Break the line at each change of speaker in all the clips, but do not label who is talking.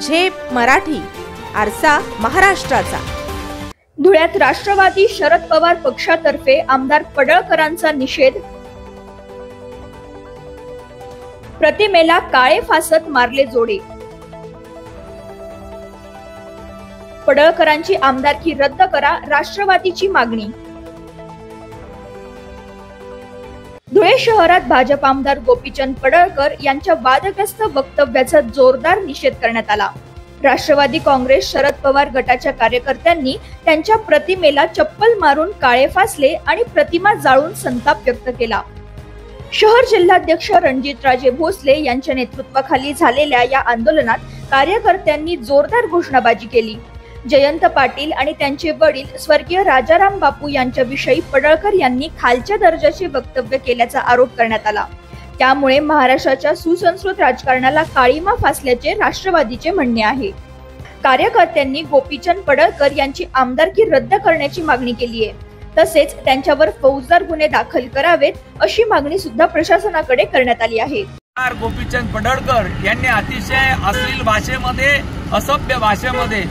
झेप मराठी, आरसा महाराष्ट्राचा।
धुळ्यात राष्ट्रवादी शरद पवार पक्षातर्फे आमदार पडळकरांचा निषेध। प्रतिमेला काळे फासत मारले जोडे। पडळकरांची आमदारकी रद्द करा, राष्ट्रवादीची मागणी। धुळे शहरात भाजप आमदार गोपीचंद पडळकर यांच्या वादग्रस्त वक्तव्याचा जोरदार निषेध करण्यात आला। राष्ट्रवादी काँग्रेस शरद पवार गटाच्या कार्यकर्त्यांनी त्यांच्या प्रतिमेला चप्पल मारून काळे फासले आणि प्रतिमा जाळून संताप व्यक्त केला। शहर जिल्हाध्यक्ष रणजितराजे भोसले यांच्या नेतृत्वाखाली झालेल्या या आंदोलनात कार्यकर्त्यांनी जोरदार घोषणाबाजी केली। जयंत पाटील आणि त्यांचे वडील स्वर्गीय राजाराम बापू यांच्याविषयी पडळकर यांनी खालच्या दर्जाचे वक्तव्य केल्याचा आरोप करण्यात आला। त्यामुळे महाराष्ट्राच्या सुसंस्कृत राजकारणाला काळीमा फासल्याचे राष्ट्रवादीचे म्हणणे आहे। कार्यकर्त्यांनी गोपीचंद पडळकर यांची आमदारकी रद्द करण्याची मागणी केली आहे। तसेच त्यांच्यावर फौजदार गुन्हे दाखल करावेत अशी मागणी सुद्धा प्रशासनाकडे करण्यात आली आहे।
गोपीचंद पडळकर यांनी अतिशय अश्लील भाषेमध्ये, असभ्य भाषेमध्ये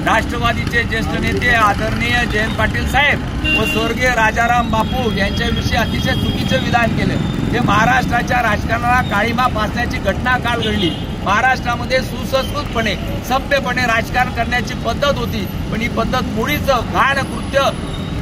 राष्ट्रवादीचे ज्येष्ठ नेते आदरणीय जयंत पाटील साहेब व स्वर्गीय राजाराम बापू यांच्याविषयी अतिशय चुकीचे विधान केले। हे महाराष्ट्राच्या राजकारणाला काळीमा फासण्याची घटना काल घडली। महाराष्ट्रामध्ये सुसंस्कृतपणे, सभ्यपणे राजकारण करण्याची पद्धत होती, पण ही पद्धत मुळीच घाण कृत्य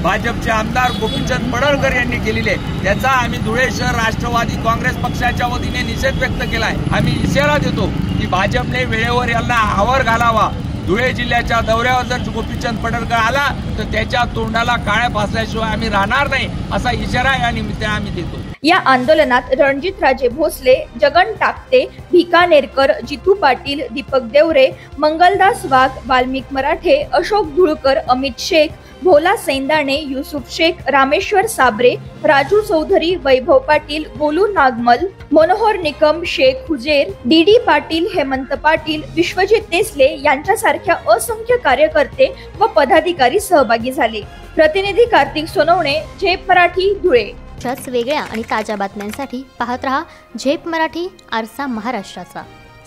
भाजपचे आमदार गोपीचंद पडळकर यांनी केलेले आहे। त्याचा आम्ही धुळे शहर राष्ट्रवादी काँग्रेस पक्षाच्या वतीने निषेध व्यक्त केलाय। आम्ही इशारा देतो की भाजपने वेळेवर यांना आवर घालावा। धुळे जिल्ह्याच्या दौऱ्यावर जर गोपीचंद पडळकर आला तर त्याच्या तोंडाला काळ्या फासल्याशिवाय आम्ही राहणार नाही, असा इशारा या निमित्ताने आम्ही देतो।
या आंदोलनात रणजितराजे भोसले, जगन टाकते, भिकानेरकर, जितू पाटील, दीपक देवरे, मंगलदास वाघ, वाल्मिक मराठे, अशोक धुळकर, अमित शेख, भोला सैंदाणे, युसुफ शेख, रामेश्वर साबरे, राजू चौधरी, वैभव पाटील, गोलू नागमल, मनोहर निकम, शेख हुजेर, डी पाटील, हेमंत पाटील, विश्वजित देसले यांच्यासारख्या असंख्य कार्यकर्ते व पदाधिकारी सहभागी झाले। प्रतिनिधी कार्तिक सोनवणे, झेप मराठी, धुळे।
अशाच वेगळ्या आणि ताज्या बातम्यांसाठी पाहत रहा झेप मराठी, आरसा महाराष्ट्राचा।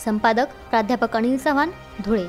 संपादक प्राध्यापक अनिल चव्हाण, धुळे।